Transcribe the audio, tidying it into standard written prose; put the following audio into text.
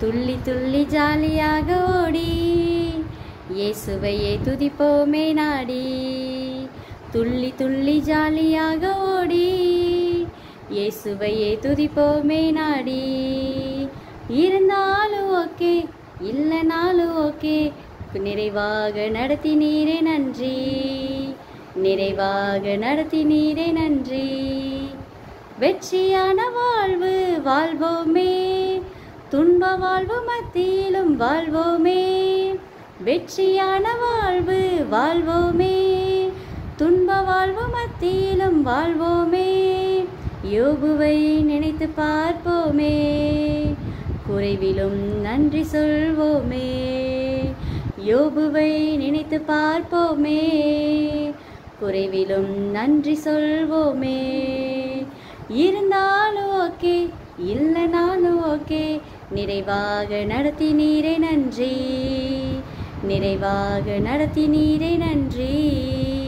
துள்ளி துள்ளி ஜாலியாக ஓடி இயேசுவையே துதிப்போமே நாடி. துள்ளி துள்ளி ஜாலியாக ஓடி இயேசுவையே துதிப்போமே நாடி. இருந்தாலும் ஓகே இல்லைனாலும் ஓகே, நிறைவாக நடத்தினீரே நன்றி, நிறைவாக நடத்தினீரே நன்றி. வெற்றியான வாழ்வு வாழ்வோமே, துன்ப வாழ்வு மத்தியிலும் வாழ்வோமே. வெற்றியான வாழ்வு வாழ்வோமே, துன்ப வாழ்வு மத்தியிலும் வாழ்வோமே. யோபுவை நினைத்து பார்ப்போமே, குறைவிலும் நன்றி சொல்வோமே. யோபுவை நினைத்து பார்ப்போமே, குறைவிலும் நன்றி சொல்வோமே. இருந்தாலும் ஓகே இல்லைனாலும் ஓகே, நிறைவாக நடத்தினீரே நன்றி, நிறைவாக நடத்தினீரே நன்றி.